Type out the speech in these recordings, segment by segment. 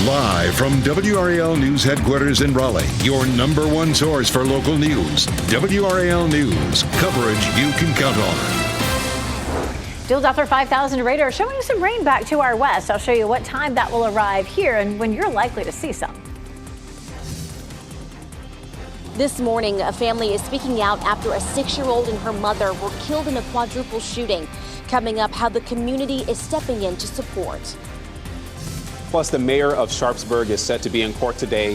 Live from WRAL News Headquarters in Raleigh, your number one source for local news. WRAL News, coverage you can count on. Philadelphia 5000 radar showing some rain back to our west. I'll show you what time that will arrive here and when you're likely to see some. This morning, a family is speaking out after a 6-year-old and her mother were killed in a quadruple shooting. Coming up, how the community is stepping in to support. Plus, the mayor of Sharpsburg is set to be in court today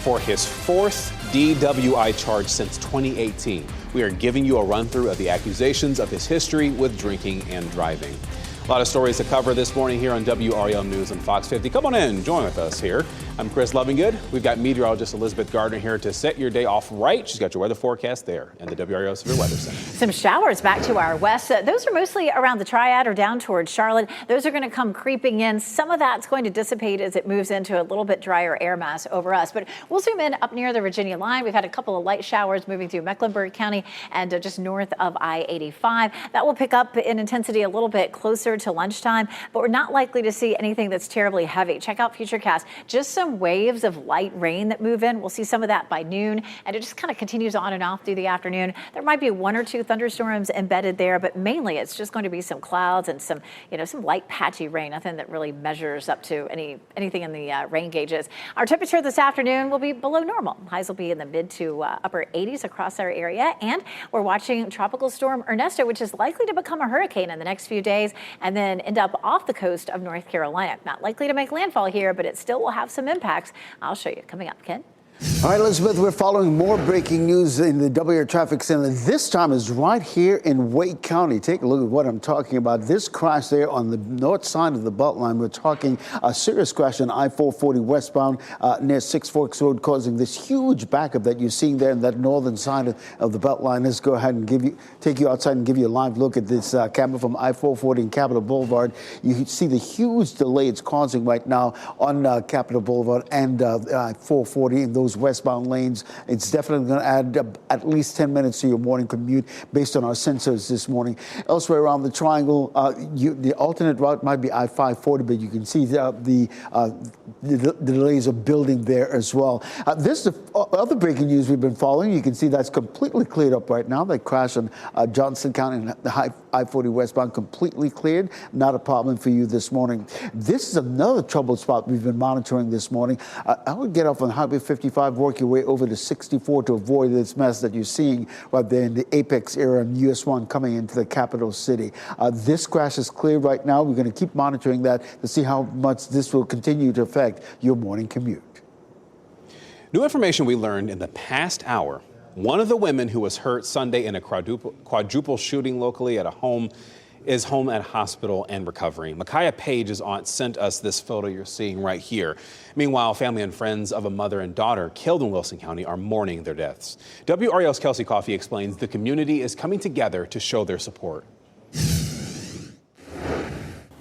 for his 4th DWI charge since 2018. We are giving you a run through of the accusations of his history with drinking and driving. A lot of stories to cover this morning here on WRAL News on Fox 50. Come on in, join with us here. I'm Chris Lovingood. We've got meteorologist Elizabeth Gardner here to set your day off right. She's got your weather forecast there in the WRAL Severe Weather Center. Some showers back to our west. Those are mostly around the Triad or down towards Charlotte. Those are going to come creeping in. Some of that's going to dissipate as it moves into a little bit drier air mass over us. But we'll zoom in up near the Virginia line. We've had a couple of light showers moving through Mecklenburg County and just north of I-85. That will pick up in intensity a little bit closer to lunchtime, but we're not likely to see anything that's terribly heavy. Check out Futurecast. Just some waves of light rain that move in. We'll see some of that by noon, and it just kind of continues on and off through the afternoon. There might be 1 or 2 thunderstorms embedded there, but mainly it's just going to be some clouds and some light patchy rain. Nothing that really measures up to anything in the rain gauges. Our temperature this afternoon will be below normal. Highs will be in the mid to upper 80s across our area, and we're watching Tropical Storm Ernesto, which is likely to become a hurricane in the next few days and then end up off the coast of North Carolina. Not likely to make landfall here, but it still will have some impacts. I'll show you coming up. Ken? All right, Elizabeth, we're following more breaking news in the WR Traffic Center. This time is right here in Wake County. Take a look at what I'm talking about. This crash there on the north side of the Beltline. We're talking a serious crash on I-440 westbound near Six Forks Road, causing this huge backup that you're seeing there in that northern side of the Beltline. Let's go ahead and take you outside and give you a live look at this camera from I-440 and Capitol Boulevard. You see the huge delay it's causing right now on Capitol Boulevard and I-440 in those westbound lanes. It's definitely going to add at least 10 minutes to your morning commute based on our sensors this morning. Elsewhere around the triangle, the alternate route might be I-540, but you can see the delays are building there as well. This is the other breaking news we've been following. You can see that's completely cleared up right now. That crash on Johnson County and the I-40 westbound completely cleared. Not a problem for you this morning. This is another trouble spot we've been monitoring this morning. I would get off on Highway 55, work your way over to 64 to avoid this mess that you're seeing right there in the Apex area on US 1 coming into the capital city. This crash is clear right now. We're going to keep monitoring that to see how much this will continue to affect your morning commute. New information we learned in the past hour. One of the women who was hurt Sunday in a quadruple shooting locally at a home is home at hospital and recovering. Micaiah Page's aunt sent us this photo you're seeing right here. Meanwhile, family and friends of a mother and daughter killed in Wilson County are mourning their deaths. WRAL's Kelsey Coffey explains the community is coming together to show their support.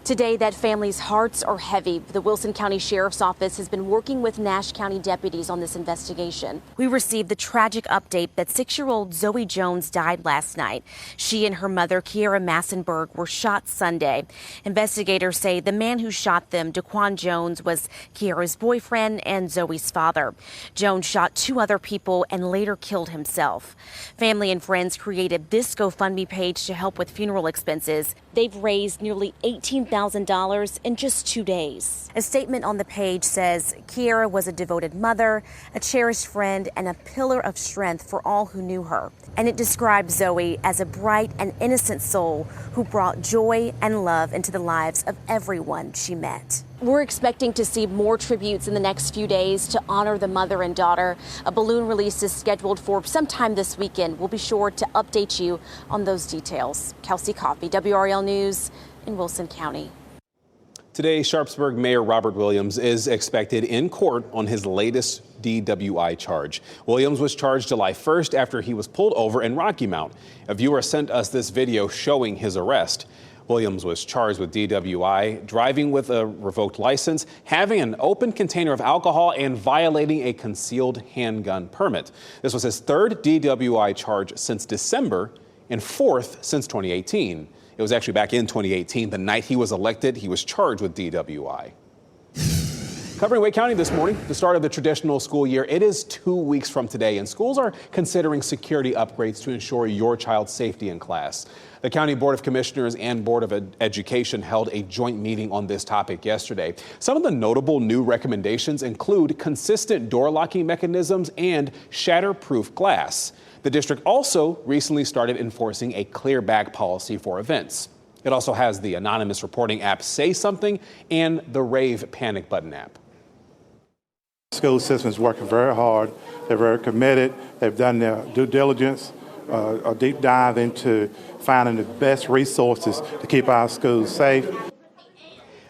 Today, that family's hearts are heavy. The Wilson County Sheriff's Office has been working with Nash County deputies on this investigation. We received the tragic update that 6-year-old Zoe Jones died last night. She and her mother, Kiera Massenberg, were shot Sunday. Investigators say the man who shot them, Daquan Jones, was Kiera's boyfriend and Zoe's father. Jones shot 2 other people and later killed himself. Family and friends created this GoFundMe page to help with funeral expenses. They've raised nearly $18,000 in just 2 days. A statement on the page says Kiera was a devoted mother, a cherished friend, and a pillar of strength for all who knew her. And it describes Zoe as a bright and innocent soul who brought joy and love into the lives of everyone she met. We're expecting to see more tributes in the next few days to honor the mother and daughter. A balloon release is scheduled for sometime this weekend. We'll be sure to update you on those details. Kelsey Coffey, WRAL News in Wilson County. Today, Sharpsburg Mayor Robert Williams is expected in court on his latest DWI charge. Williams was charged July 1st after he was pulled over in Rocky Mount. A viewer sent us this video showing his arrest. Williams was charged with DWI, driving with a revoked license, having an open container of alcohol, and violating a concealed handgun permit. This was his 3rd DWI charge since December and 4th since 2018. It was actually back in 2018, the night he was elected, he was charged with DWI. Covering Wake County this morning, the start of the traditional school year. It is 2 weeks from today, and schools are considering security upgrades to ensure your child's safety in class. The County Board of Commissioners and Board of Education held a joint meeting on this topic yesterday. Some of the notable new recommendations include consistent door locking mechanisms and shatter-proof glass. The district also recently started enforcing a clear bag policy for events. It also has the anonymous reporting app Say Something and the Rave Panic Button app. The school system is working very hard. They're very committed. They've done their due diligence, a deep dive into finding the best resources to keep our schools safe.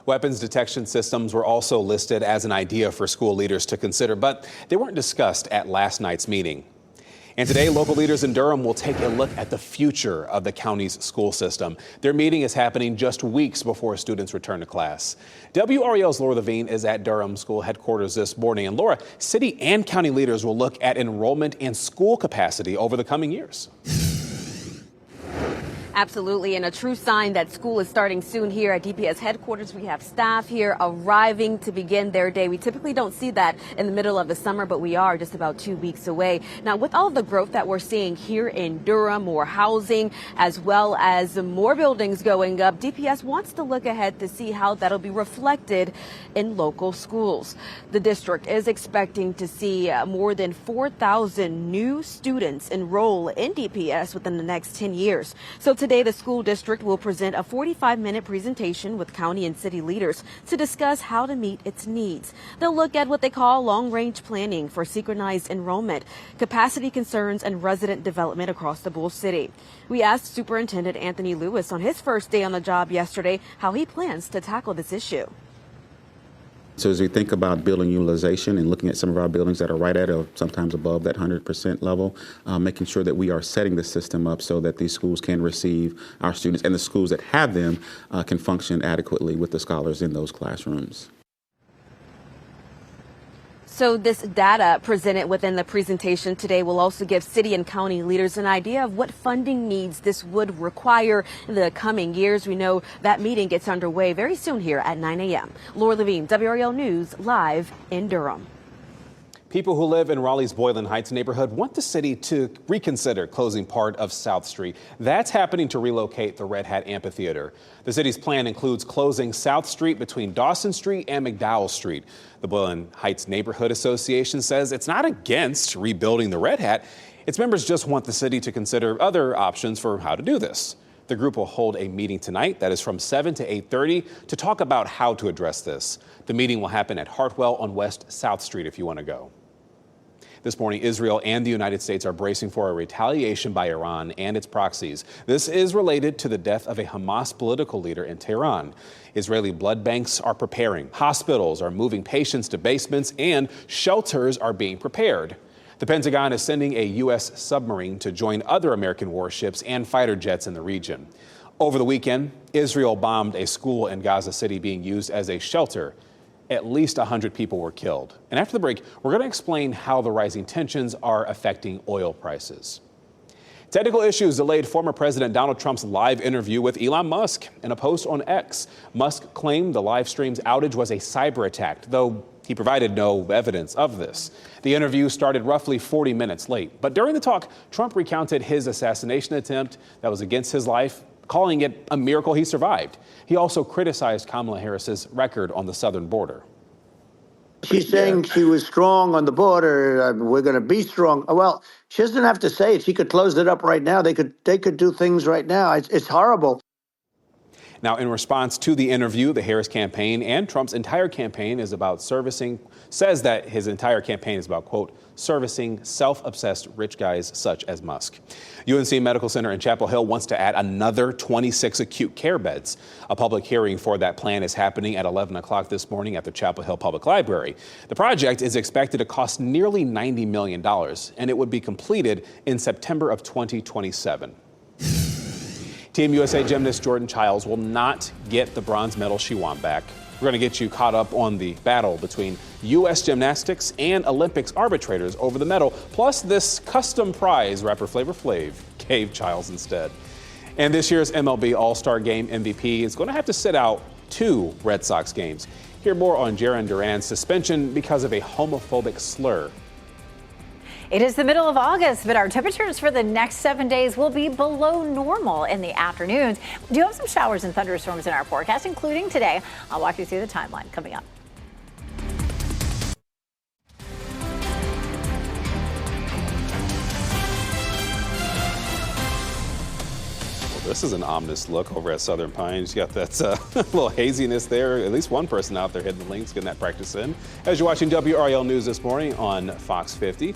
Weapons detection systems were also listed as an idea for school leaders to consider, but they weren't discussed at last night's meeting. And today, local leaders in Durham will take a look at the future of the county's school system. Their meeting is happening just weeks before students return to class. WRAL's Laura Levine is at Durham School headquarters this morning. And Laura, city and county leaders will look at enrollment and school capacity over the coming years. Absolutely, and a true sign that school is starting soon here at DPS headquarters. We have staff here arriving to begin their day. We typically don't see that in the middle of the summer, but we are just about 2 weeks away. Now, with all of the growth that we're seeing here in Durham, more housing, as well as more buildings going up, DPS wants to look ahead to see how that'll be reflected in local schools. The district is expecting to see more than 4,000 new students enroll in DPS within the next 10 years. So today, the school district will present a 45-minute presentation with county and city leaders to discuss how to meet its needs. They'll look at what they call long-range planning for synchronized enrollment, capacity concerns, and resident development across the Bull City. We asked Superintendent Anthony Lewis on his first day on the job yesterday how he plans to tackle this issue. So as we think about building utilization and looking at some of our buildings that are right at or sometimes above that 100% level, making sure that we are setting the system up so that these schools can receive our students and the schools that have them can function adequately with the scholars in those classrooms. So this data presented within the presentation today will also give city and county leaders an idea of what funding needs this would require in the coming years. We know that meeting gets underway very soon here at 9 a.m. Laura Levine, WRAL News, live in Durham. People who live in Raleigh's Boylan Heights neighborhood want the city to reconsider closing part of South Street. That's happening to relocate the Red Hat Amphitheater. The city's plan includes closing South Street between Dawson Street and McDowell Street. The Boylan Heights Neighborhood Association says it's not against rebuilding the Red Hat. Its members just want the city to consider other options for how to do this. The group will hold a meeting tonight that is from 7 to 8:30 to talk about how to address this. The meeting will happen at Hartwell on West South Street if you want to go. This morning, Israel and the United States are bracing for a retaliation by Iran and its proxies. This is related to the death of a Hamas political leader in Tehran. Israeli blood banks are preparing. Hospitals are moving patients to basements and shelters are being prepared. The Pentagon is sending a U.S. submarine to join other American warships and fighter jets in the region. Over the weekend, Israel bombed a school in Gaza City being used as a shelter. At least 100 people were killed. And after the break, we're going to explain how the rising tensions are affecting oil prices. Technical issues delayed former President Donald Trump's live interview with Elon Musk. In a post on X, Musk claimed the live stream's outage was a cyber attack, though he provided no evidence of this. The interview started roughly 40 minutes late. But during the talk, Trump recounted his assassination attempt that was against his life, calling it a miracle he survived. He also criticized Kamala Harris's record on the southern border. She's saying she was strong on the border. We're going to be strong. Well, she doesn't have to say it. She could close it up right now. They could do things right now. It's horrible. Now, in response to the interview, the Harris campaign and Trump's entire campaign is about says that his entire campaign is about, quote, servicing self-obsessed rich guys such as Musk. UNC Medical Center in Chapel Hill wants to add another 26 acute care beds. A public hearing for that plan is happening at 11 o'clock this morning at the Chapel Hill Public Library. The project is expected to cost nearly $90 million, and it would be completed in September of 2027. Team USA gymnast Jordan Childs will not get the bronze medal she won back. We're going to get you caught up on the battle between U.S. gymnastics and Olympics arbitrators over the medal, plus this custom prize rapper Flavor Flav gave Childs instead. And this year's MLB All-Star Game MVP is going to have to sit out 2 Red Sox games. Hear more on Jaron Duran's suspension because of a homophobic slur. It is the middle of August, but our temperatures for the next 7 days will be below normal in the afternoons. We do have some showers and thunderstorms in our forecast, including today. I'll walk you through the timeline coming up. This is an ominous look over at Southern Pines. You got that little haziness there. At least one person out there hitting the links, getting that practice in. As you're watching WRAL News this morning on Fox 50.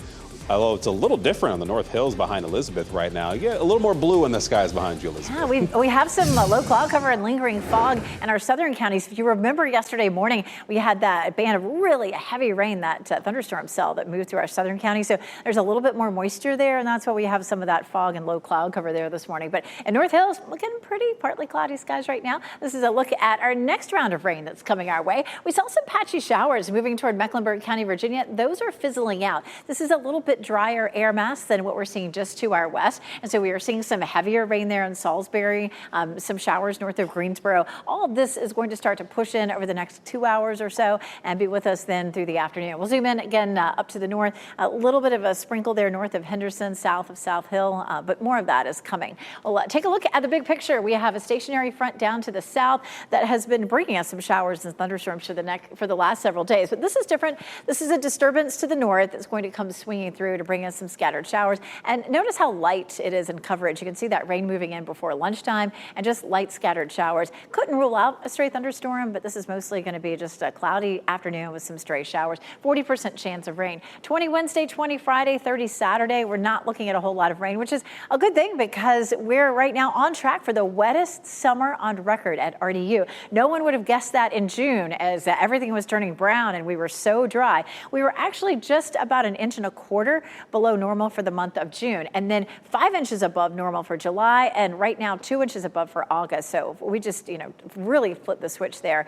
Although it's a little different on the North Hills behind Elizabeth right now. You get a little more blue in the skies behind you, Elizabeth. Yeah, we have some low cloud cover and lingering fog in our southern counties. If you remember yesterday morning, we had that band of really heavy rain, that thunderstorm cell that moved through our southern counties. So there's a little bit more moisture there, and that's why we have some of that fog and low cloud cover there this morning. But in North Hills, looking pretty partly cloudy skies right now. This is a look at our next round of rain that's coming our way. We saw some patchy showers moving toward Mecklenburg County, Virginia. Those are fizzling out. This is a little bit drier air mass than what we're seeing just to our west. And so we are seeing some heavier rain there in Salisbury, some showers north of Greensboro. All of this is going to start to push in over the next 2 hours or so and be with us then through the afternoon. We'll zoom in again up to the north. A little bit of a sprinkle there north of Henderson, south of South Hill, but more of that is coming. Well, take a look at the big picture. We have a stationary front down to the south that has been bringing us some showers and thunderstorms for the last several days. But this is different. This is a disturbance to the north that's going to come swinging through to bring us some scattered showers. And notice how light it is in coverage. You can see that rain moving in before lunchtime and just light scattered showers. Couldn't rule out a stray thunderstorm, but this is mostly going to be just a cloudy afternoon with some stray showers. 40% chance of rain. 20 Wednesday, 20 Friday, 30 Saturday. We're not looking at a whole lot of rain, which is a good thing because we're right now on track for the wettest summer on record at RDU. No one would have guessed that in June as everything was turning brown and we were so dry. We were actually just about 1.25 inches below normal for the month of June, and then 5 inches above normal for July, and right now 2 inches above for August. So we just, really flipped the switch there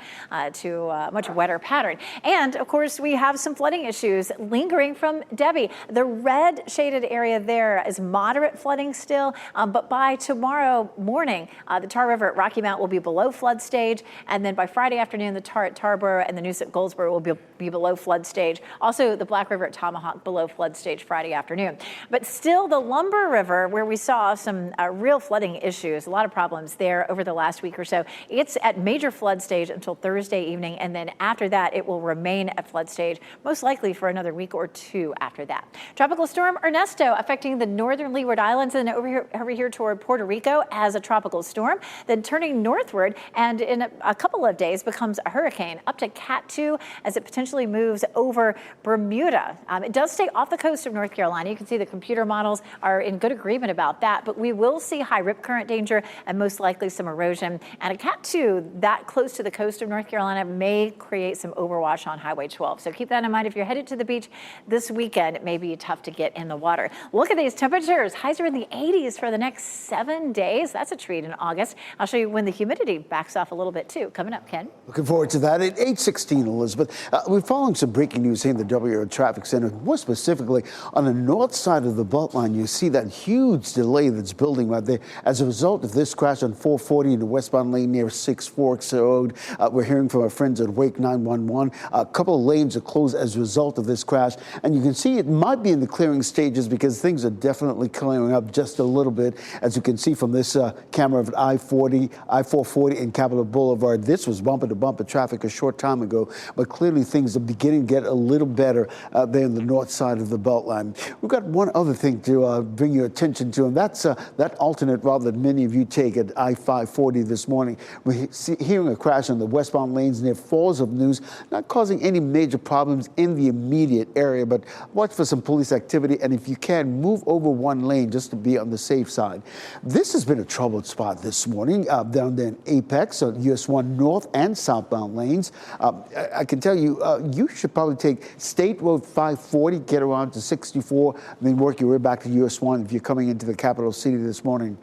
to a much wetter pattern. And of course, we have some flooding issues lingering from Debbie. The red shaded area there is moderate flooding still, but by tomorrow morning, the Tar River at Rocky Mount will be below flood stage, and then by Friday afternoon, the Tar at Tarboro and the Neuse at Goldsboro will be below flood stage. Also, the Black River at Tomahawk below flood stage Friday afternoon. But still, the Lumber River, where we saw some real flooding issues, a lot of problems there over the last week or so, it's at major flood stage until Thursday evening, and then after that, it will remain at flood stage, most likely for another week or two after that. Tropical storm Ernesto affecting the northern Leeward Islands and over here toward Puerto Rico as a tropical storm, then turning northward and in a couple of days becomes a hurricane up to Cat 2 as it potentially moves over Bermuda. It does stay off the coast of North Carolina. You can see the computer models are in good agreement about that, but we will see high rip current danger and most likely some erosion. And a Cat 2 that close to the coast of North Carolina may create some overwash on Highway 12. So keep that in mind if you're headed to the beach this weekend. It may be tough to get in the water. Look at these temperatures. Highs are in the 80s for the next 7 days. That's a treat in August. I'll show you when the humidity backs off a little bit too. Coming up, Ken. Looking forward to that at 8:16, Elizabeth. We're following some breaking news here in the WRAL Traffic Center. More specifically, on the north side of the Beltline, you see that huge delay that's building right there as a result of this crash on 440 in the westbound lane near Six Forks Road. We're hearing from our friends at Wake 911. A couple of lanes are closed as a result of this crash, and you can see it might be in the clearing stages because things are definitely clearing up just a little bit, as you can see from this camera of I-440 and Capitol Boulevard. This was bumper-to-bumper traffic a short time ago, but clearly things are beginning to get a little better there in the north side of the Beltline. We've got one other thing to bring your attention to, and that's that alternate route that many of you take at I-540 this morning. We're hearing a crash on the westbound lanes near Falls of News, not causing any major problems in the immediate area, but watch for some police activity, and if you can, move over one lane just to be on the safe side. This has been a troubled spot this morning down there in Apex on US 1 north and southbound lanes. I can tell you, you should probably take State Road 540, get around to 64, and then work your way back to US 1 if you're coming into the capital city this morning.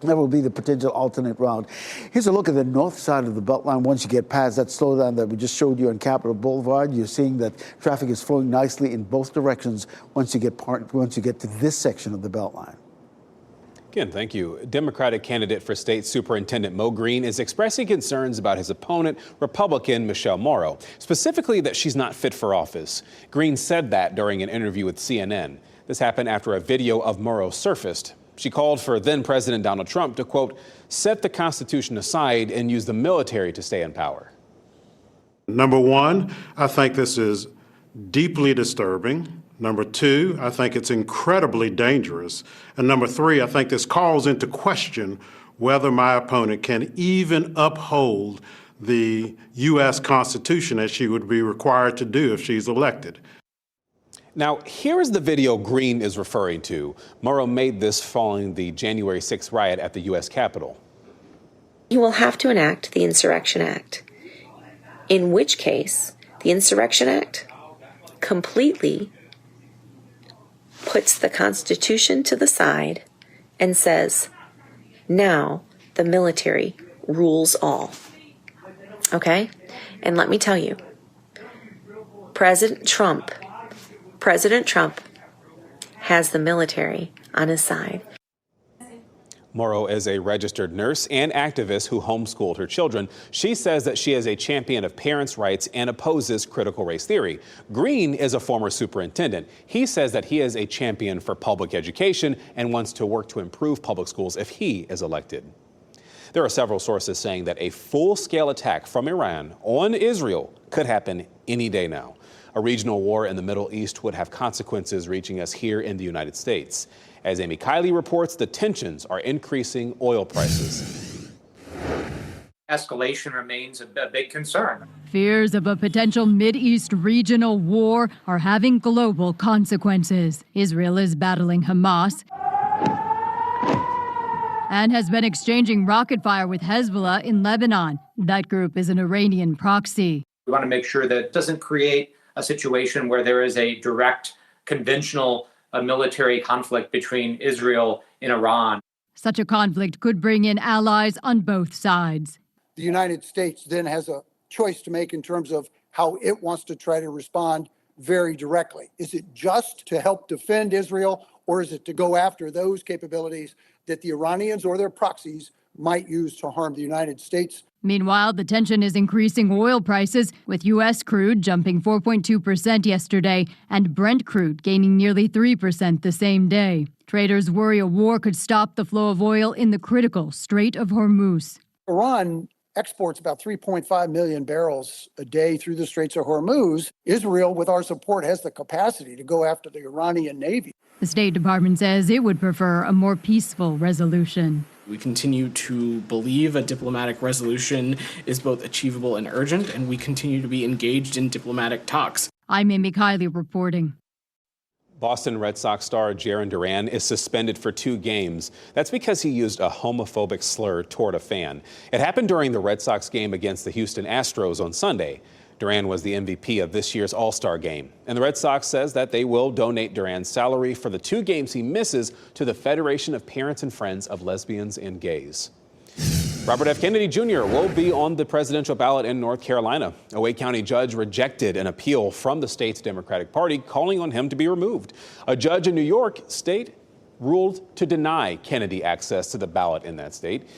That will be the potential alternate route. Here's a look at the north side of the Beltline. Once you get past that slowdown that we just showed you on Capitol Boulevard, you're seeing that traffic is flowing nicely in both directions once you get to this section of the Beltline. Again, thank you. Democratic candidate for state superintendent Mo Green is expressing concerns about his opponent, Republican Michelle Morrow, specifically that she's not fit for office. Green said that during an interview with CNN. This happened after a video of Morrow surfaced. She called for then President Donald Trump to, quote, set the Constitution aside and use the military to stay in power. Number one, I think this is deeply disturbing. Number two, I think it's incredibly dangerous. And number three, I think this calls into question whether my opponent can even uphold the U.S. Constitution as she would be required to do if she's elected. Now, here is the video Green is referring to. Morrow made this following the January 6th riot at the U.S. Capitol. You will have to enact the Insurrection Act, in which case the Insurrection Act completely puts the Constitution to the side and says, now the military rules all. Okay? And let me tell you, President Trump has the military on his side. Morrow is a registered nurse and activist who homeschooled her children. She says that she is a champion of parents' rights and opposes critical race theory. Green is a former superintendent. He says that he is a champion for public education and wants to work to improve public schools if he is elected. There are several sources saying that a full-scale attack from Iran on Israel could happen any day now. A regional war in the Middle East would have consequences reaching us here in the United States. As Amy Kiley reports, the tensions are increasing oil prices. Escalation remains a big concern. Fears of a potential Mideast regional war are having global consequences. Israel is battling Hamas and has been exchanging rocket fire with Hezbollah in Lebanon. That group is an Iranian proxy. We want to make sure that it doesn't create a situation where there is a direct conventional military conflict between Israel and Iran. Such a conflict could bring in allies on both sides. The United States then has a choice to make in terms of how it wants to try to respond very directly. Is it just to help defend Israel, or is it to go after those capabilities that the Iranians or their proxies might use to harm the United States? Meanwhile, the tension is increasing oil prices, with U.S. crude jumping 4.2% yesterday and Brent crude gaining nearly 3% the same day. Traders worry a war could stop the flow of oil in the critical Strait of Hormuz. Iran exports about 3.5 million barrels a day through the Straits of Hormuz. Israel, with our support, has the capacity to go after the Iranian Navy. The State Department says it would prefer a more peaceful resolution. We continue to believe a diplomatic resolution is both achievable and urgent, and we continue to be engaged in diplomatic talks. I'm Amy Kiley reporting. Boston Red Sox star Jarren Duran is suspended for 2 games. That's because he used a homophobic slur toward a fan. It happened during the Red Sox game against the Houston Astros on Sunday. Duran was the MVP of this year's All-Star game. And the Red Sox says that they will donate Duran's salary for the 2 games he misses to the Federation of Parents and Friends of Lesbians and Gays. Robert F. Kennedy Jr. will be on the presidential ballot in North Carolina. A Wake County judge rejected an appeal from the state's Democratic Party calling on him to be removed. A judge in New York State ruled to deny Kennedy access to the ballot in that state.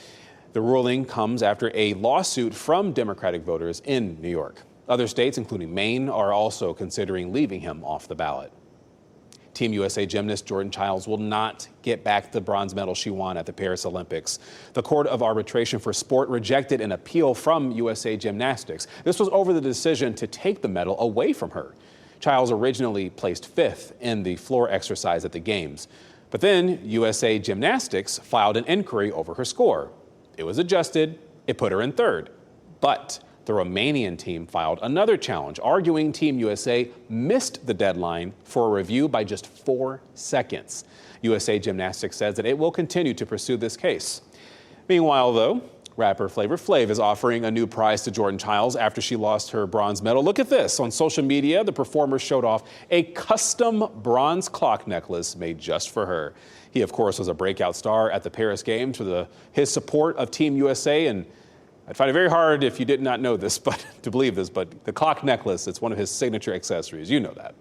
The ruling comes after a lawsuit from Democratic voters in New York. Other states, including Maine, are also considering leaving him off the ballot. Team USA gymnast Jordan Childs will not get back the bronze medal she won at the Paris Olympics. The Court of Arbitration for Sport rejected an appeal from USA Gymnastics. This was over the decision to take the medal away from her. Childs originally placed 5th in the floor exercise at the Games. But then USA Gymnastics filed an inquiry over her score. It was adjusted. It put her in 3rd. But the Romanian team filed another challenge, arguing Team USA missed the deadline for a review by just 4 seconds. USA Gymnastics says that it will continue to pursue this case. Meanwhile, though, rapper Flavor Flav is offering a new prize to Jordan Childs after she lost her bronze medal. Look at this. On social media, the performer showed off a custom bronze clock necklace made just for her. He, of course, was a breakout star at the Paris Games for his support of Team USA, and I'd find it very hard if you did not know this, but to believe this, but the clock necklace, it's one of his signature accessories. You know that.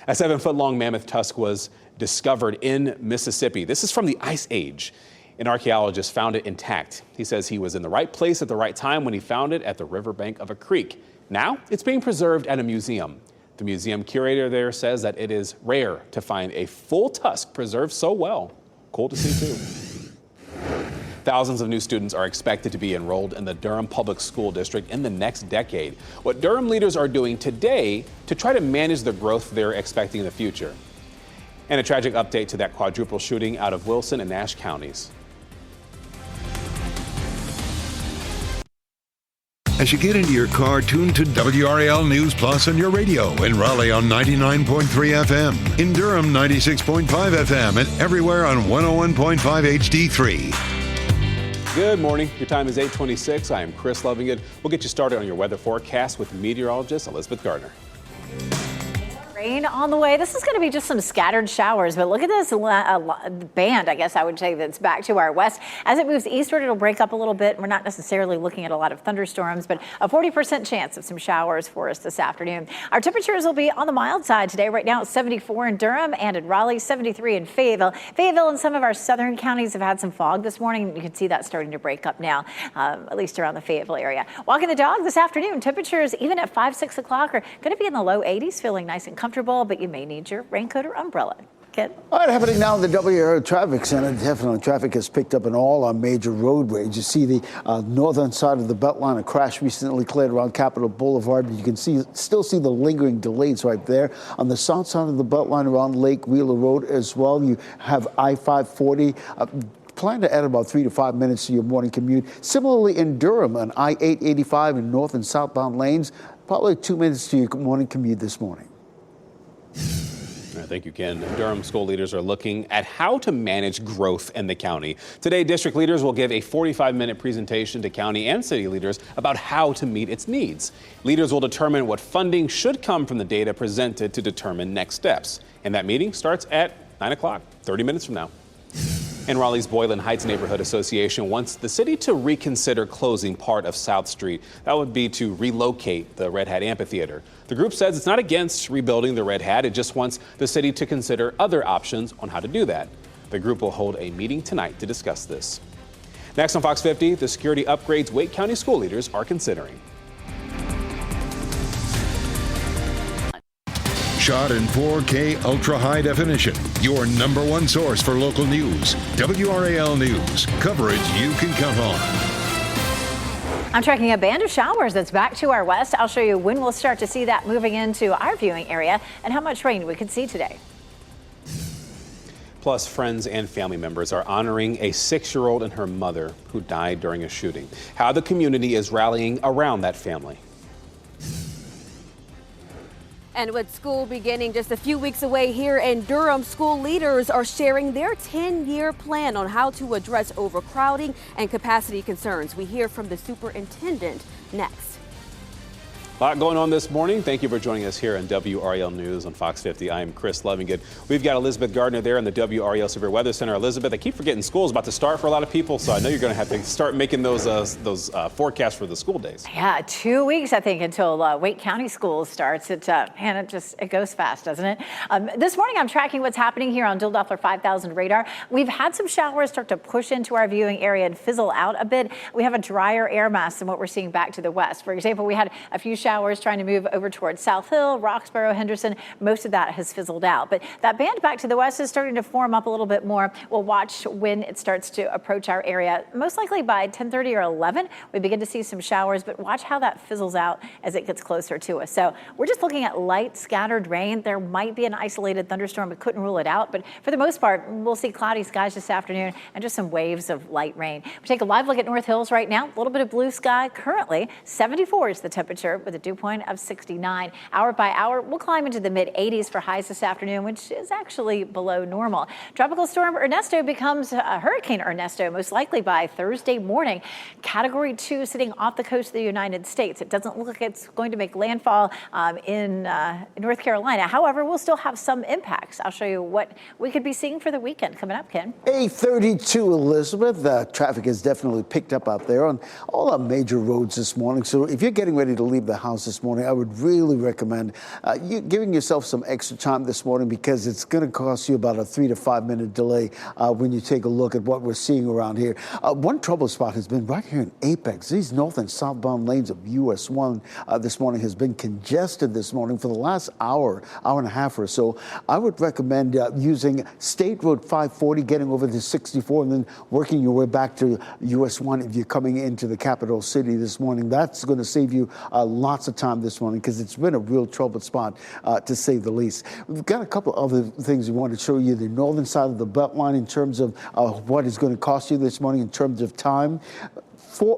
A 7-foot-long mammoth tusk was discovered in Mississippi. This is from the Ice Age. An archaeologist found it intact. He says he was in the right place at the right time when he found it at the riverbank of a creek. Now it's being preserved at a museum. The museum curator there says that it is rare to find a full tusk preserved so well. Cool to see, too. Thousands of new students are expected to be enrolled in the Durham Public School District in the next decade. What Durham leaders are doing today to try to manage the growth they're expecting in the future. And a tragic update to that quadruple shooting out of Wilson and Nash counties. As you get into your car, tune to WRAL News Plus on your radio. In Raleigh on 99.3 FM. In Durham, 96.5 FM. And everywhere on 101.5 HD3. Good morning. Your time is 8:26. I am Chris Lovingood. We'll get you started on your weather forecast with meteorologist Elizabeth Gardner. Rain on the way. This is going to be just some scattered showers, but look at this band, I guess I would say, that's back to our west. As it moves eastward, it'll break up a little bit. We're not necessarily looking at a lot of thunderstorms, but a 40% chance of some showers for us this afternoon. Our temperatures will be on the mild side today. Right now, it's 74 in Durham and in Raleigh, 73 in Fayetteville. Fayetteville and some of our southern counties have had some fog this morning. You can see that starting to break up now, at least around the Fayetteville area. Walking the dog this afternoon, temperatures even at 5, 6 o'clock are going to be in the low 80s, feeling nice and comfortable, but you may need your raincoat or umbrella. Ken? All right, happening now in the WRAL Traffic Center. Definitely traffic has picked up in all our major roadways. You see the northern side of the Beltline, a crash recently cleared around Capitol Boulevard, but you can still see the lingering delays right there. On the south side of the Beltline around Lake Wheeler Road as well, you have I-540. Plan to add about 3 to 5 minutes to your morning commute. Similarly in Durham on I-885 in north and southbound lanes, probably 2 minutes to your morning commute this morning. Thank you, Ken. Durham school leaders are looking at how to manage growth in the county. Today, district leaders will give a 45-minute presentation to county and city leaders about how to meet its needs. Leaders will determine what funding should come from the data presented to determine next steps. And that meeting starts at 9 o'clock, 30 minutes from now. And Raleigh's Boylan Heights Neighborhood Association wants the city to reconsider closing part of South Street. That would be to relocate the Red Hat Amphitheater. The group says it's not against rebuilding the Red Hat. It just wants the city to consider other options on how to do that. The group will hold a meeting tonight to discuss this. Next on Fox 50, the security upgrades Wake County school leaders are considering. Shot in 4K ultra high definition. Your number one source for local news. WRAL News. Coverage you can count on. I'm tracking a band of showers that's back to our west. I'll show you when we'll start to see that moving into our viewing area and how much rain we could see today. Plus, friends and family members are honoring a 6-year-old and her mother who died during a shooting. How the community is rallying around that family. And with school beginning just a few weeks away here in Durham, school leaders are sharing their 10-year plan on how to address overcrowding and capacity concerns. We hear from the superintendent next. A lot going on this morning. Thank you for joining us here on WRAL News on Fox 50. I'm Chris Lovingood. We've got Elizabeth Gardner there in the WRAL Severe Weather Center. Elizabeth, I keep forgetting school is about to start for a lot of people, so I know you're going to have to start making those forecasts for the school days. Yeah, 2 weeks, I think, until Wake County Schools starts. It goes fast, doesn't it? This morning, I'm tracking what's happening here on Dill Doppler 5000 radar. We've had some showers start to push into our viewing area and fizzle out a bit. We have a drier air mass than what we're seeing back to the west. For example, we had a few showers trying to move over towards South Hill, Roxborough, Henderson. Most of that has fizzled out. But that band back to the west is starting to form up a little bit more. We'll watch when it starts to approach our area. Most likely by 10:30 or 11, we begin to see some showers, but watch how that fizzles out as it gets closer to us. So we're just looking at light scattered rain. There might be an isolated thunderstorm, but couldn't rule it out. But for the most part, we'll see cloudy skies this afternoon and just some waves of light rain. We take a live look at North Hills right now. A little bit of blue sky. Currently, 74 is the temperature with a dew point of 69. Hour by hour, we'll climb into the mid-80s for highs this afternoon, which is actually below normal. Tropical storm Ernesto becomes Hurricane Ernesto, most likely by Thursday morning. Category 2 sitting off the coast of the United States. It doesn't look like it's going to make landfall in North Carolina. However, we'll still have some impacts. I'll show you what we could be seeing for the weekend coming up, Ken. 8:32, Elizabeth. Traffic has definitely picked up out there on all our major roads this morning. So if you're getting ready to leave the house this morning, I would really recommend you giving yourself some extra time this morning, because it's going to cost you about a 3 to 5 minute delay when you take a look at what we're seeing around here. One trouble spot has been right here in Apex. These north and southbound lanes of US 1 this morning has been congested this morning for the last hour and a half or so. I would recommend using State Road 540, getting over to 64, and then working your way back to US 1 if you're coming into the capital city this morning. That's going to save you lots of time this morning, because it's been a real troubled spot to say the least. We've got a couple other things we want to show you. The northern side of the Beltline in terms of what is going to cost you this morning in terms of time.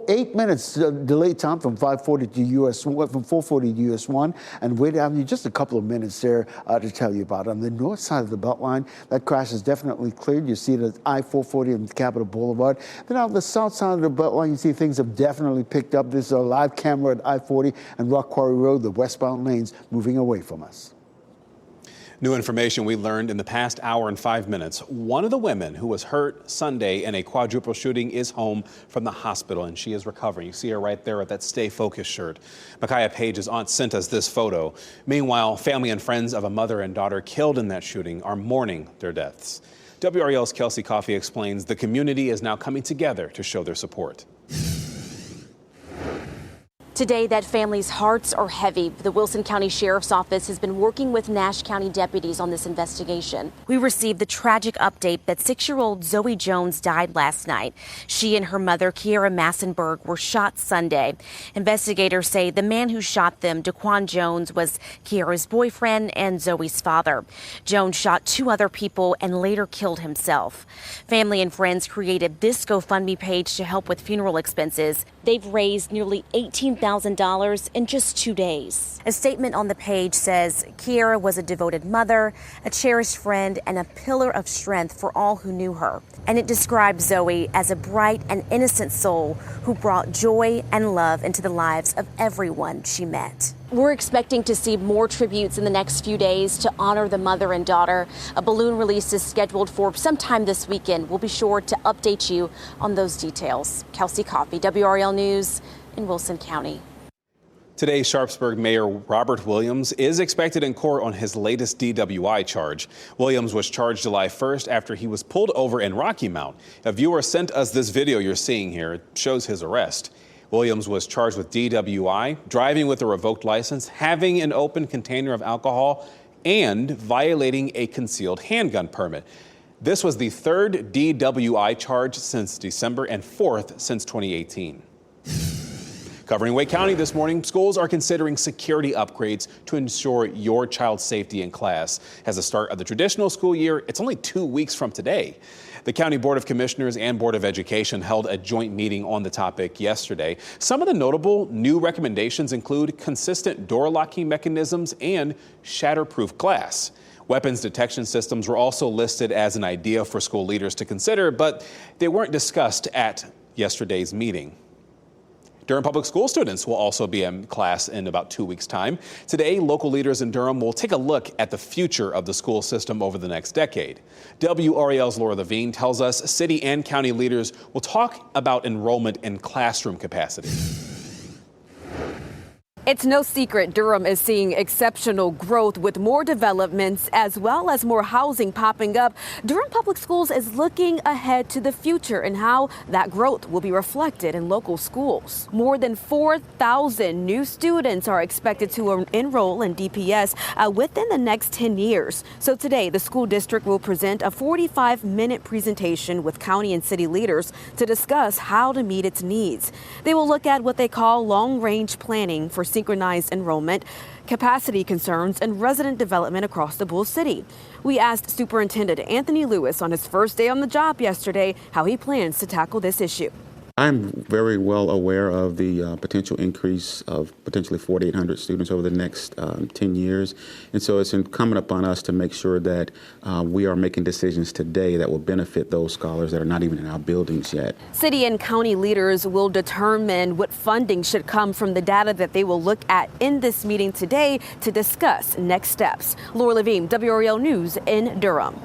8 minutes delay time from 540 to US 1, from 440 to US 1, and Wade Avenue, just a couple of minutes there to tell you about. On the north side of the Beltline, that crash is definitely cleared. You see it at I-440 and Capitol Boulevard. Then on the south side of the Beltline, you see things have definitely picked up. This is a live camera at I-40 and Rock Quarry Road, the westbound lanes moving away from us. New information we learned in the past hour and 5 minutes. One of the women who was hurt Sunday in a quadruple shooting is home from the hospital, and she is recovering. You see her right there with that Stay Focused shirt. Micaiah Page's aunt sent us this photo. Meanwhile, family and friends of a mother and daughter killed in that shooting are mourning their deaths. WRAL's Kelsey Coffey explains the community is now coming together to show their support. Today, that family's hearts are heavy. The Wilson County Sheriff's Office has been working with Nash County deputies on this investigation. We received the tragic update that 6-year-old Zoe Jones died last night. She and her mother, Kiera Massenberg, were shot Sunday. Investigators say the man who shot them, Daquan Jones, was Kiera's boyfriend and Zoe's father. Jones shot 2 other people and later killed himself. Family and friends created this GoFundMe page to help with funeral expenses. They've raised nearly $18,000 in just 2 days. A statement on the page says Kiera was a devoted mother, a cherished friend, and a pillar of strength for all who knew her. And it describes Zoe as a bright and innocent soul who brought joy and love into the lives of everyone she met. We're expecting to see more tributes in the next few days to honor the mother and daughter. A balloon release is scheduled for sometime this weekend. We'll be sure to update you on those details. Kelsey Coffey, WRAL News in Wilson County. Today, Sharpsburg Mayor Robert Williams is expected in court on his latest DWI charge. Williams was charged July 1st after he was pulled over in Rocky Mount. A viewer sent us this video you're seeing here. It shows his arrest. Williams was charged with DWI, driving with a revoked license, having an open container of alcohol, and violating a concealed handgun permit. This was the 3rd DWI charge since December and 4th since 2018. Covering Wake County this morning, schools are considering security upgrades to ensure your child's safety in class. As the start of the traditional school year, it's only 2 weeks from today. The County Board of Commissioners and Board of Education held a joint meeting on the topic yesterday. Some of the notable new recommendations include consistent door locking mechanisms and shatterproof glass. Weapons detection systems were also listed as an idea for school leaders to consider, but they weren't discussed at yesterday's meeting. Durham Public School students will also be in class in about 2 weeks' time. Today, local leaders in Durham will take a look at the future of the school system over the next decade. WRAL's Laura Levine tells us city and county leaders will talk about enrollment and classroom capacity. It's no secret Durham is seeing exceptional growth with more developments as well as more housing popping up. Durham Public Schools is looking ahead to the future and how that growth will be reflected in local schools. More than 4,000 new students are expected to enroll in DPS within the next 10 years. So today, the school district will present a 45-minute presentation with county and city leaders to discuss how to meet its needs. They will look at what they call long-range planning for synchronized enrollment, capacity concerns, and resident development across the Bull City. We asked Superintendent Anthony Lewis on his first day on the job yesterday how he plans to tackle this issue. I'm very well aware of the potential increase of potentially 4,800 students over the next 10 years. And so it's incumbent upon us to make sure that we are making decisions today that will benefit those scholars that are not even in our buildings yet. City and county leaders will determine what funding should come from the data that they will look at in this meeting today to discuss next steps. Laura Levine, WRAL News in Durham.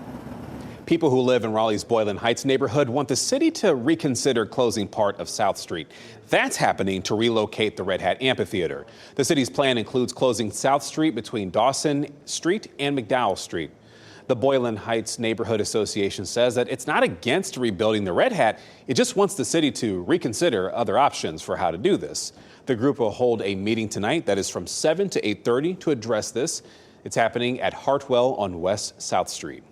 People who live in Raleigh's Boylan Heights neighborhood want the city to reconsider closing part of South Street. That's happening to relocate the Red Hat Amphitheater. The city's plan includes closing South Street between Dawson Street and McDowell Street. The Boylan Heights Neighborhood Association says that it's not against rebuilding the Red Hat. It just wants the city to reconsider other options for how to do this. The group will hold a meeting tonight that is from 7 to 8:30 to address this. It's happening at Hartwell on West South Street.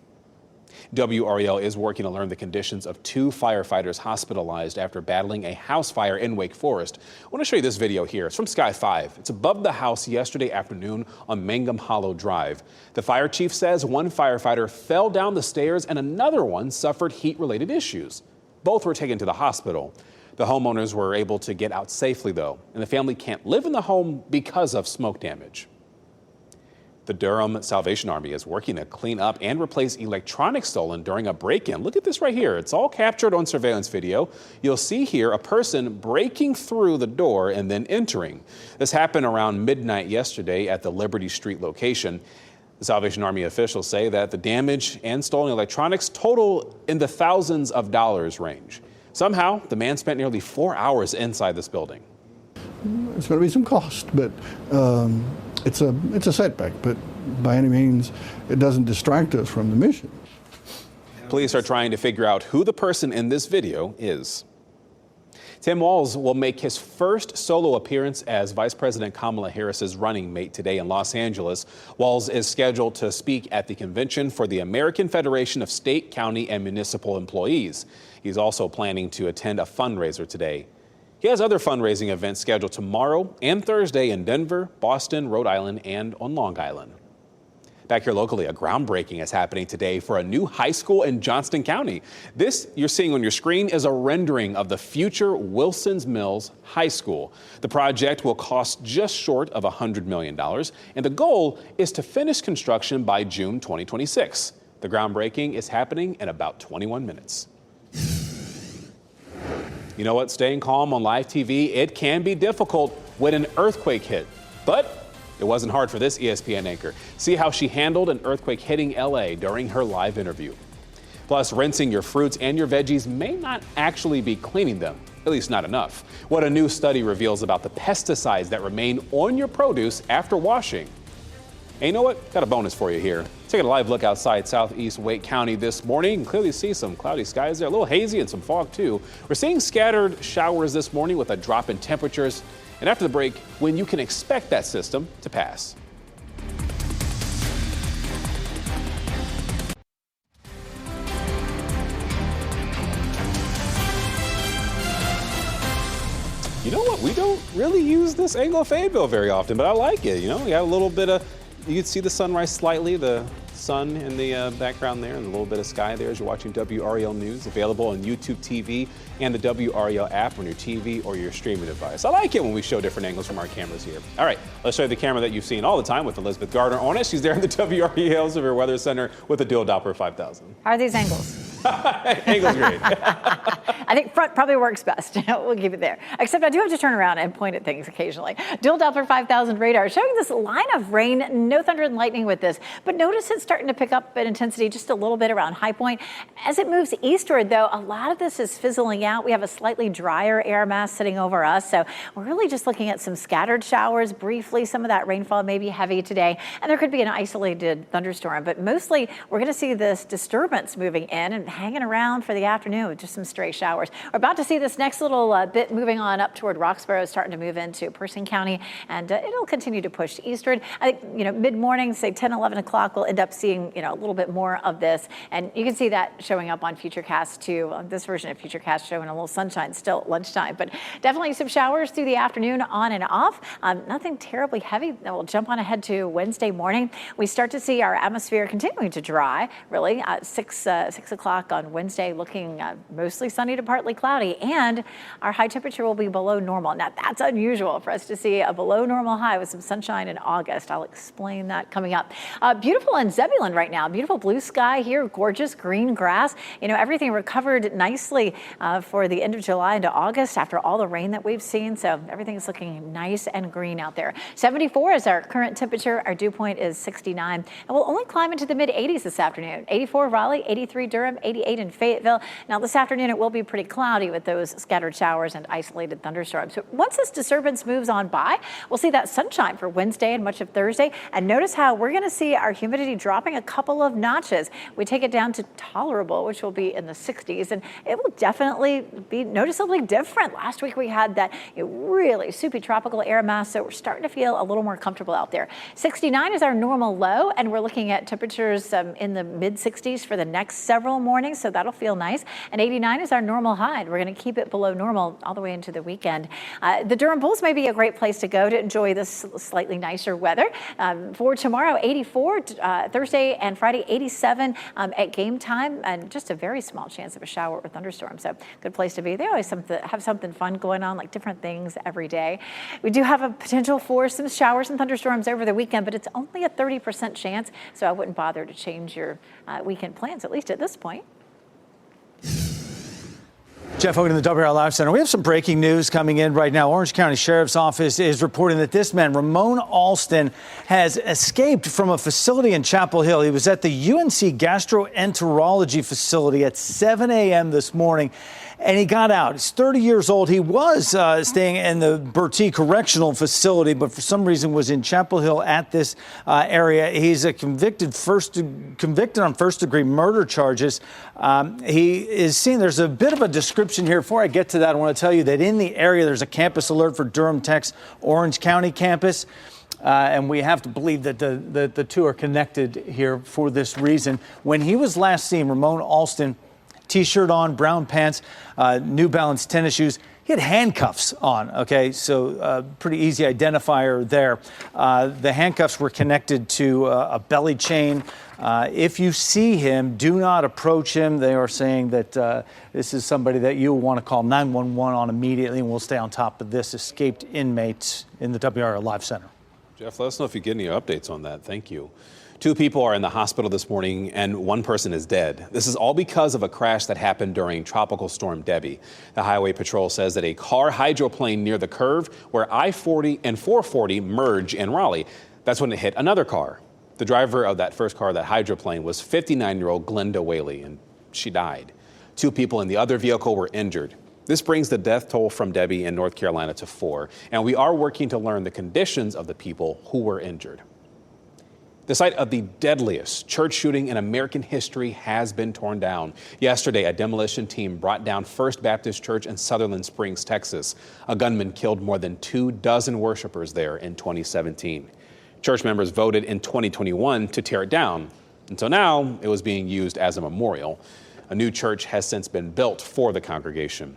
WRAL is working to learn the conditions of 2 firefighters hospitalized after battling a house fire in Wake Forest. I want to show you this video here. It's from Sky 5. It's above the house yesterday afternoon on Mangum Hollow Drive. The fire chief says one firefighter fell down the stairs and another one suffered heat-related issues. Both were taken to the hospital. The homeowners were able to get out safely, though, and the family can't live in the home because of smoke damage. The Durham Salvation Army is working to clean up and replace electronics stolen during a break-in. Look at this right here. It's all captured on surveillance video. You'll see here a person breaking through the door and then entering. This happened around midnight yesterday at the Liberty Street location. The Salvation Army officials say that the damage and stolen electronics total in the thousands of dollars range. Somehow, the man spent nearly 4 hours inside this building. It's going to be some cost, but it's a setback, but by any means, it doesn't distract us from the mission. Police are trying to figure out who the person in this video is. Tim Walz will make his first solo appearance as Vice President Kamala Harris's running mate today in Los Angeles. Walz is scheduled to speak at the convention for the American Federation of State, County, and Municipal Employees. He's also planning to attend a fundraiser today. He has other fundraising events scheduled tomorrow and Thursday in Denver, Boston, Rhode Island, and on Long Island. Back here locally, a groundbreaking is happening today for a new high school in Johnston County. This you're seeing on your screen is a rendering of the future Wilson's Mills High School. The project will cost just short of $100 million, and the goal is to finish construction by June 2026. The groundbreaking is happening in about 21 minutes. You know what? Staying calm on live TV, it can be difficult when an earthquake hit. But it wasn't hard for this ESPN anchor. See how she handled an earthquake hitting LA during her live interview. Plus, rinsing your fruits and your veggies may not actually be cleaning them, at least not enough. What a new study reveals about the pesticides that remain on your produce after washing. And you know what? Got a bonus for you here. Taking a live look outside southeast Wake County this morning. You can clearly see some cloudy skies there, a little hazy and some fog too. We're seeing scattered showers this morning with a drop in temperatures. And after the break, when you can expect that system to pass. You know what? We don't really use this angle of Fayetteville very often, but I like it. You know, we got a little bit of, you can see the sunrise slightly, the sun in the background there, and a little bit of sky there as you're watching WRAL News, available on YouTube TV and the WRAL app on your TV or your streaming device. I like it when we show different angles from our cameras here. All right, let's show you the camera that you've seen all the time with Elizabeth Gardner on it. She's there in the WRAL Severe Weather Center with a dual Doppler 5000. How are these angles? Angle's great. I think front probably works best. We'll keep it there. Except I do have to turn around and point at things occasionally. Dual Doppler 5000 radar showing this line of rain, no thunder and lightning with this. But notice it's starting to pick up in intensity just a little bit around High Point. As it moves eastward, though, a lot of this is fizzling out. We have a slightly drier air mass sitting over us. So we're really just looking at some scattered showers briefly. Some of that rainfall may be heavy today. And there could be an isolated thunderstorm. But mostly we're going to see this disturbance moving in and hanging around for the afternoon with just some stray showers. We're about to see this next little bit moving on up toward Roxborough, starting to move into Pershing County, and it'll continue to push eastward. I think, mid-morning, say 10, 11 o'clock, we'll end up seeing, a little bit more of this. And you can see that showing up on Futurecast too. This version of Futurecast showing a little sunshine still at lunchtime, but definitely some showers through the afternoon on and off. Nothing terribly heavy. Then we'll jump on ahead to Wednesday morning. We start to see our atmosphere continuing to dry, really, at 6 o'clock o'clock on Wednesday, looking mostly sunny to partly cloudy, and our high temperature will be below normal. Now, that's unusual for us to see a below normal high with some sunshine in August. I'll explain that coming up. Beautiful in Zebulon right now. Beautiful blue sky here, gorgeous green grass. You know, everything recovered nicely for the end of July into August after all the rain that we've seen. So everything's looking nice and green out there. 74 is our current temperature. Our dew point is 69. And we'll only climb into the mid 80s this afternoon. 84 Raleigh, 83 Durham, 88 in Fayetteville. Now this afternoon it will be pretty cloudy with those scattered showers and isolated thunderstorms. So once this disturbance moves on by, we'll see that sunshine for Wednesday and much of Thursday. And notice how we're going to see our humidity dropping a couple of notches. We take it down to tolerable, which will be in the 60s, and it will definitely be noticeably different. Last week we had that really soupy tropical air mass, so we're starting to feel a little more comfortable out there. 69 is our normal low, and we're looking at temperatures in the mid 60s for the next several mornings, so that'll feel nice. And 89 is our normal high. We're going to keep it below normal all the way into the weekend. The Durham Bulls may be a great place to go to enjoy this slightly nicer weather. For tomorrow, 84, Thursday and Friday, 87 at game time, and just a very small chance of a shower or thunderstorm. So good place to be. They always have something fun going on, like different things every day. We do have a potential for some showers and thunderstorms over the weekend, but it's only a 30% chance, so I wouldn't bother to change your weekend plans, at least at this point. Jeff Hogan in the WRAL Live Center. We have some breaking news coming in right now. Orange County Sheriff's Office is reporting that this man, Ramon Alston, has escaped from a facility in Chapel Hill. He was at the UNC Gastroenterology facility at 7 a.m. this morning, and he got out. He's 30 years old. He was staying in the Bertie Correctional Facility, but for some reason was in Chapel Hill at this area. He's a convicted on first-degree murder charges. He is seen. There's a bit of a description here. Before I get to that, I want to tell you that in the area there's a campus alert for Durham Tech's Orange County campus. And we have to believe that the two are connected here for this reason. When he was last seen, Ramon Alston, T-shirt on, brown pants, New Balance tennis shoes. He had handcuffs on, okay? So pretty easy identifier there. The handcuffs were connected to a belly chain. If you see him, do not approach him. They are saying that this is somebody that you'll want to call 911 on immediately, and we'll stay on top of this escaped inmate in the WRAL Live Center. Jeff, let us know if you get any updates on that. Thank you. 2 people are in the hospital this morning and 1 person is dead. This is all because of a crash that happened during Tropical Storm Debbie. The Highway Patrol says that a car hydroplaned near the curve where I-40 and 440 merge in Raleigh. That's when it hit another car. The driver of that first car that hydroplaned was 59-year-old Glenda Whaley, and she died. 2 people in the other vehicle were injured. This brings the death toll from Debbie in North Carolina to 4, and we are working to learn the conditions of the people who were injured. The site of the deadliest church shooting in American history has been torn down. Yesterday, a demolition team brought down First Baptist Church in Sutherland Springs, Texas. A gunman killed more than 24 worshipers there in 2017. Church members voted in 2021 to tear it down. Until now, it was being used as a memorial. A new church has since been built for the congregation.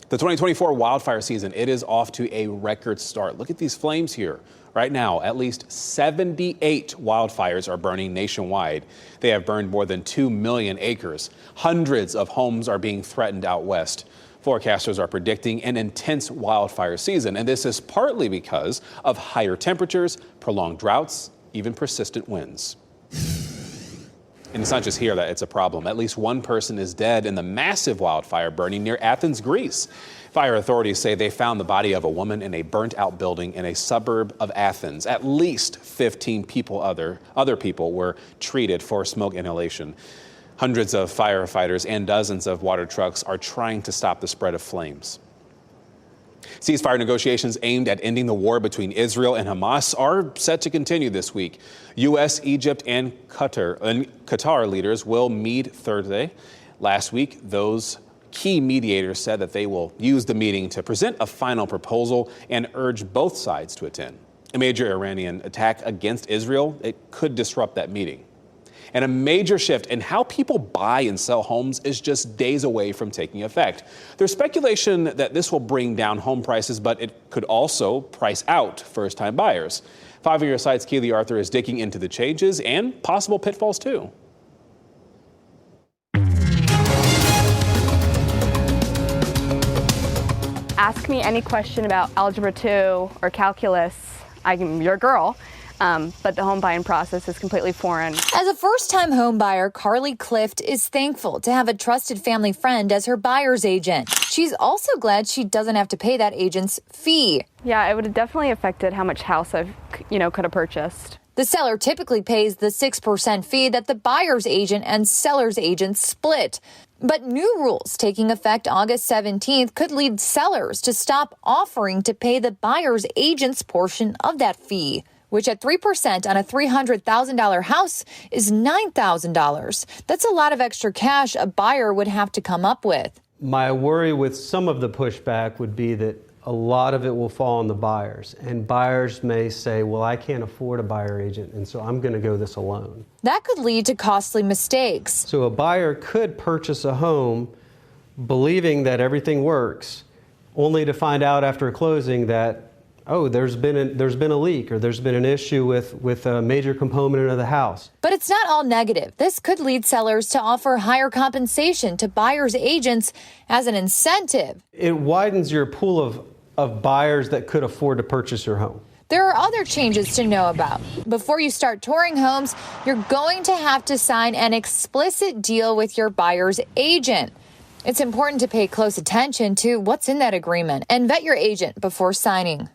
The 2024 wildfire season, it is off to a record start. Look at these flames here. Right now, at least 78 wildfires are burning nationwide. They have burned more than 2 million acres. Hundreds of homes are being threatened out west. Forecasters are predicting an intense wildfire season, and this is partly because of higher temperatures, prolonged droughts, even persistent winds. And it's not just here that it's a problem. At least 1 person is dead in the massive wildfire burning near Athens, Greece. Fire authorities say they found the body of a woman in a burnt-out building in a suburb of Athens. At least 15 other people were treated for smoke inhalation. Hundreds of firefighters and dozens of water trucks are trying to stop the spread of flames. Ceasefire negotiations aimed at ending the war between Israel and Hamas are set to continue this week. U.S., Egypt, and Qatar leaders will meet Thursday. Last week, those key mediators said that they will use the meeting to present a final proposal and urge both sides to attend. A major Iranian attack against Israel, it could disrupt that meeting. And a major shift in how people buy and sell homes is just days away from taking effect. There's speculation that this will bring down home prices, but it could also price out first-time buyers. 5 of your site's Keely Arthur is digging into the changes and possible pitfalls, too. Ask me any question about Algebra 2 or calculus. I'm your girl. But the home buying process is completely foreign. As a first-time home buyer, Carly Clift is thankful to have a trusted family friend as her buyer's agent. She's also glad she doesn't have to pay that agent's fee. Yeah, it would have definitely affected how much house I, could have purchased. The seller typically pays the 6% fee that the buyer's agent and seller's agent split. But new rules taking effect August 17th could lead sellers to stop offering to pay the buyer's agent's portion of that fee, which at 3% on a $300,000 house is $9,000. That's a lot of extra cash a buyer would have to come up with. My worry with some of the pushback would be that a lot of it will fall on the buyers. And buyers may say, well, I can't afford a buyer agent, and so I'm going to go this alone. That could lead to costly mistakes. So a buyer could purchase a home believing that everything works, only to find out after closing that, oh, there's been a leak, or there's been an issue with a major component of the house. But it's not all negative. This could lead sellers to offer higher compensation to buyers' agents as an incentive. It widens your pool of buyers that could afford to purchase your home. There are other changes to know about. Before you start touring homes, you're going to have to sign an explicit deal with your buyer's agent. It's important to pay close attention to what's in that agreement and vet your agent before signing.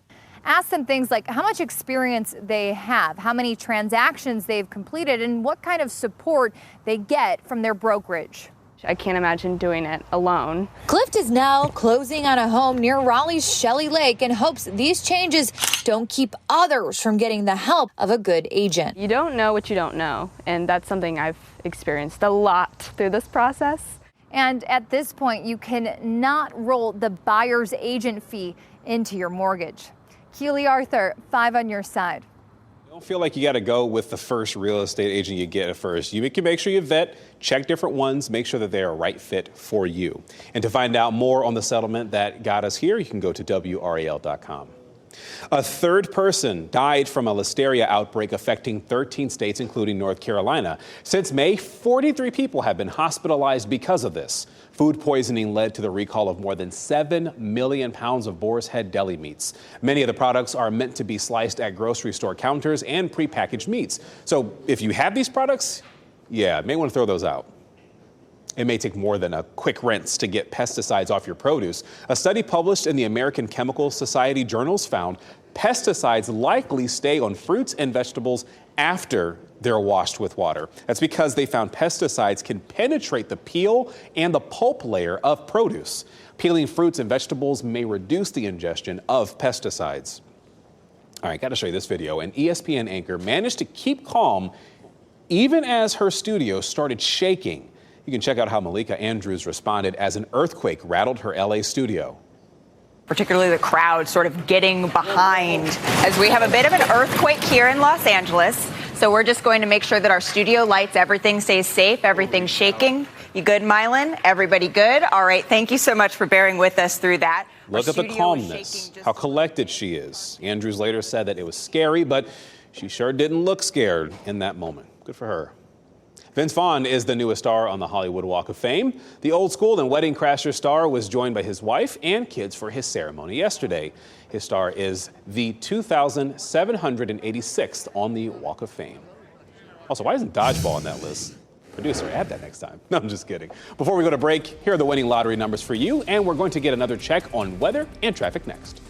Ask them things like how much experience they have, how many transactions they've completed, and what kind of support they get from their brokerage. I can't imagine doing it alone. Clift is now closing on a home near Raleigh's Shelley Lake and hopes these changes don't keep others from getting the help of a good agent. You don't know what you don't know, and that's something I've experienced a lot through this process. And at this point, you cannot roll the buyer's agent fee into your mortgage. Keely Arthur, 5 on your side. Don't feel like you got to go with the first real estate agent you get at first. You can make sure you vet, check different ones, make sure that they're a right fit for you. And to find out more on the settlement that got us here, you can go to WRAL.com. A third person died from a listeria outbreak affecting 13 states, including North Carolina. Since May, 43 people have been hospitalized because of this. Food poisoning led to the recall of more than 7 million pounds of boar's head deli meats. Many of the products are meant to be sliced at grocery store counters and prepackaged meats. So if you have these products, you may want to throw those out. It may take more than a quick rinse to get pesticides off your produce. A study published in the American Chemical Society journals found pesticides likely stay on fruits and vegetables after they're washed with water. That's because they found pesticides can penetrate the peel and the pulp layer of produce. Peeling fruits and vegetables may reduce the ingestion of pesticides. All right, got to show you this video. An ESPN anchor managed to keep calm even as her studio started shaking. You can check out how Malika Andrews responded as an earthquake rattled her LA studio. Particularly the crowd sort of getting behind as we have a bit of an earthquake here in Los Angeles. So we're just going to make sure that our studio lights, everything stays safe, everything's shaking. You good, Mylan? Everybody good? All right. Thank you so much for bearing with us through that. Look at the calmness, how collected she is. Andrews later said that it was scary, but she sure didn't look scared in that moment. Good for her. Vince Vaughn is the newest star on the Hollywood Walk of Fame. The old school and Wedding Crasher star was joined by his wife and kids for his ceremony yesterday. His star is the 2,786th on the Walk of Fame. Also, why isn't dodgeball on that list? Producer, add that next time. No, I'm just kidding. Before we go to break, here are the winning lottery numbers for you, and we're going to get another check on weather and traffic next.